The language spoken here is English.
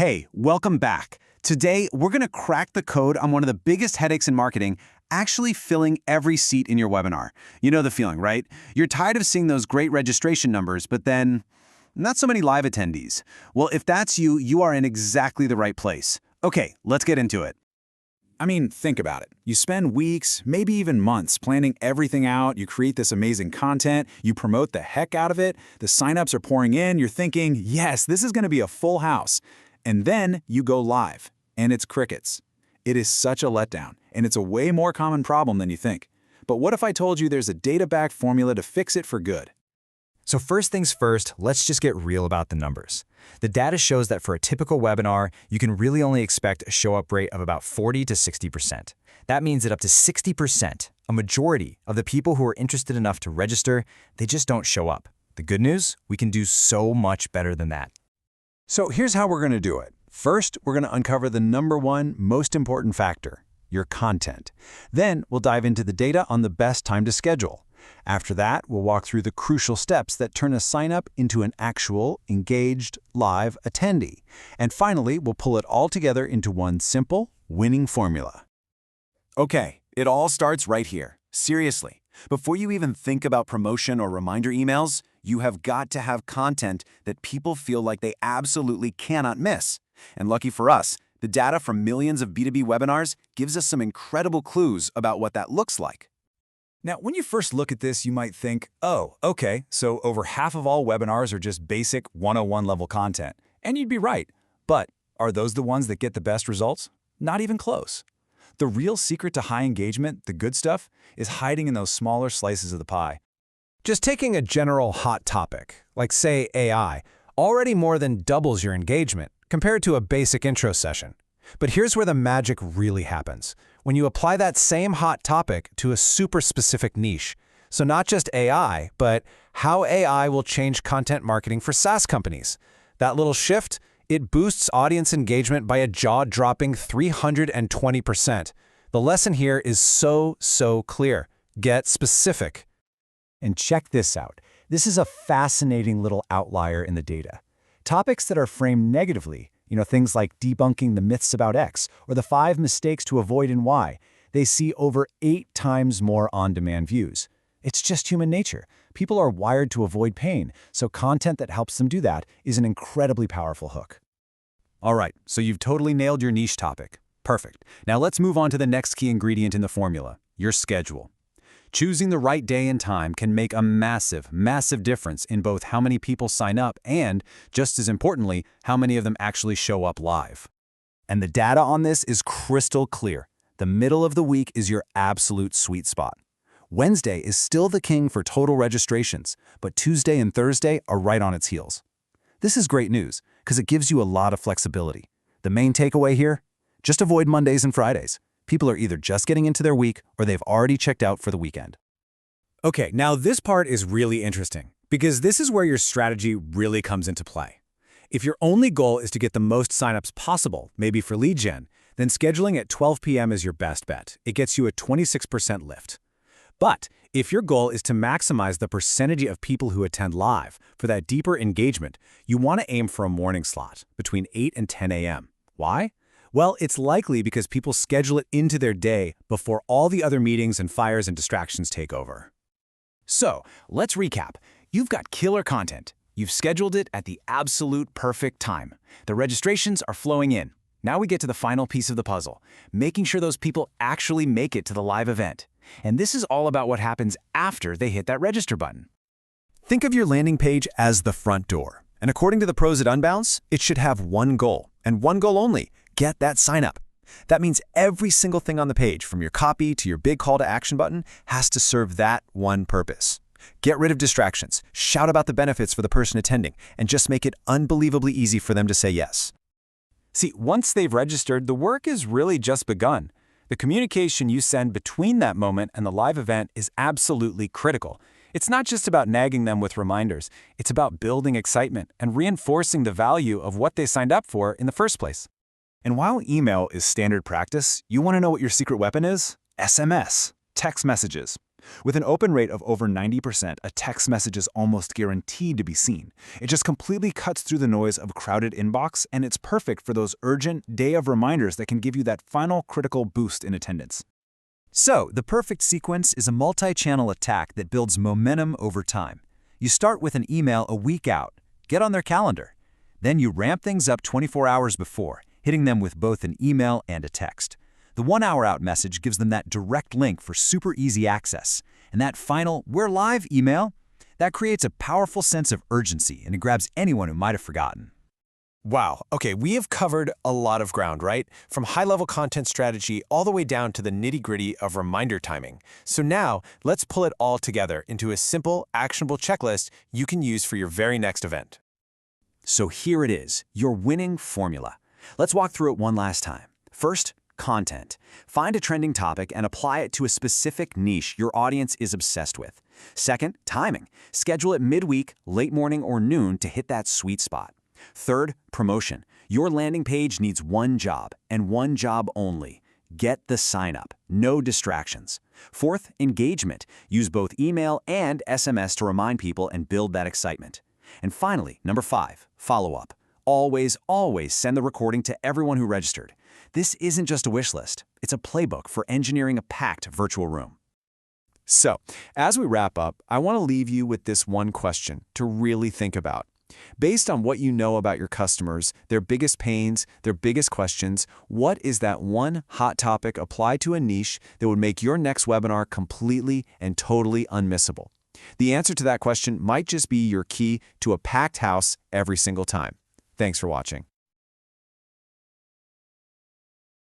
Hey, welcome back. Today, we're going to crack the code on one of the biggest headaches in marketing, actually filling every seat in your webinar. You know the feeling, right? You're tired of seeing those great registration numbers, but then not so many live attendees. Well, if that's you, you are in exactly the right place. Okay, let's get into it. I mean, think about it. You spend weeks, maybe even months planning everything out, you create this amazing content, you promote the heck out of it, the signups are pouring in, you're thinking, yes, this is going to be a full house. And then you go live, and it's crickets. It is such a letdown, and it's a way more common problem than you think. But what if I told you there's a data-backed formula to fix it for good? So first things first, let's just get real about the numbers. The data shows that for a typical webinar, you can really only expect a show-up rate of about 40 to 60%. That means that up to 60%, a majority of the people who are interested enough to register, they just don't show up. The good news? We can do so much better than that. So here's how we're going to do it. First, we're going to uncover the number one most important factor, your content. Then we'll dive into the data on the best time to schedule. After that, we'll walk through the crucial steps that turn a sign-up into an actual, engaged, live attendee. And finally, we'll pull it all together into one simple, winning formula. Okay, it all starts right here. Seriously, before you even think about promotion or reminder emails, you have got to have content that people feel like they absolutely cannot miss. And lucky for us, the data from millions of B2B webinars gives us some incredible clues about what that looks like. Now, when you first look at this, you might think, oh, okay, so over half of all webinars are just basic 101 level content. And you'd be right. But are those the ones that get the best results? Not even close. The real secret to high engagement, the good stuff, is hiding in those smaller slices of the pie. Just taking a general hot topic, like say AI, already more than doubles your engagement compared to a basic intro session. But here's where the magic really happens. When you apply that same hot topic to a super specific niche. So not just AI, but how AI will change content marketing for SaaS companies. That little shift, it boosts audience engagement by a jaw-dropping 320%. The lesson here is so clear. Get specific. And check this out. This is a fascinating little outlier in the data. Topics that are framed negatively, things like debunking the myths about X or the 5 mistakes to avoid in Y, they see over 8 times more on-demand views. It's just human nature. People are wired to avoid pain, so content that helps them do that is an incredibly powerful hook. All right, so you've totally nailed your niche topic. Perfect. Now let's move on to the next key ingredient in the formula, your schedule. Choosing the right day and time can make a massive difference in both how many people sign up and, just as importantly, how many of them actually show up live. And the data on this is crystal clear. The middle of the week is your absolute sweet spot. Wednesday is still the king for total registrations, but Tuesday and Thursday are right on its heels. This is great news because it gives you a lot of flexibility. The main takeaway here? Just avoid Mondays and Fridays. People are either just getting into their week or they've already checked out for the weekend. Okay, now this part is really interesting because this is where your strategy really comes into play. If your only goal is to get the most signups possible, maybe for lead gen, then scheduling at 12 p.m. is your best bet. It gets you a 26% lift. But if your goal is to maximize the percentage of people who attend live for that deeper engagement, you want to aim for a morning slot between 8 and 10 a.m. Why? Well, it's likely because people schedule it into their day before all the other meetings and fires and distractions take over. So, let's recap. You've got killer content. You've scheduled it at the absolute perfect time. The registrations are flowing in. Now we get to the final piece of the puzzle, making sure those people actually make it to the live event. And this is all about what happens after they hit that register button. Think of your landing page as the front door. And according to the pros at Unbounce, it should have one goal, and one goal only. Get that sign up. That means every single thing on the page, from your copy to your big call to action button, has to serve that one purpose. Get rid of distractions, shout about the benefits for the person attending, and just make it unbelievably easy for them to say yes. See, once they've registered, the work is really just begun. The communication you send between that moment and the live event is absolutely critical. It's not just about nagging them with reminders. It's about building excitement and reinforcing the value of what they signed up for in the first place. And while email is standard practice, you want to know what your secret weapon is? SMS, text messages. With an open rate of over 90%, a text message is almost guaranteed to be seen. It just completely cuts through the noise of a crowded inbox, and it's perfect for those urgent day-of reminders that can give you that final critical boost in attendance. So, the perfect sequence is a multi-channel attack that builds momentum over time. You start with an email a week out, get on their calendar. Then you ramp things up 24 hours before, hitting them with both an email and a text. The 1 hour out message gives them that direct link for super easy access. And that final, "We're live" email, that creates a powerful sense of urgency and it grabs anyone who might have forgotten. Wow, okay, we have covered a lot of ground, right? From high-level content strategy all the way down to the nitty-gritty of reminder timing. So now, let's pull it all together into a simple, actionable checklist you can use for your very next event. So here it is, your winning formula. Let's walk through it one last time. First, content. Find a trending topic and apply it to a specific niche your audience is obsessed with. Second, timing. Schedule it midweek, late morning, or noon to hit that sweet spot. Third, promotion. Your landing page needs one job, and one job only. Get the sign up. No distractions. Fourth, engagement. Use both email and SMS to remind people and build that excitement. And finally, number 5, follow-up. Always, always send the recording to everyone who registered. This isn't just a wish list. It's a playbook for engineering a packed virtual room. So, as we wrap up, I want to leave you with this one question to really think about. Based on what you know about your customers, their biggest pains, their biggest questions, what is that one hot topic applied to a niche that would make your next webinar completely and totally unmissable? The answer to that question might just be your key to a packed house every single time. Thanks for watching.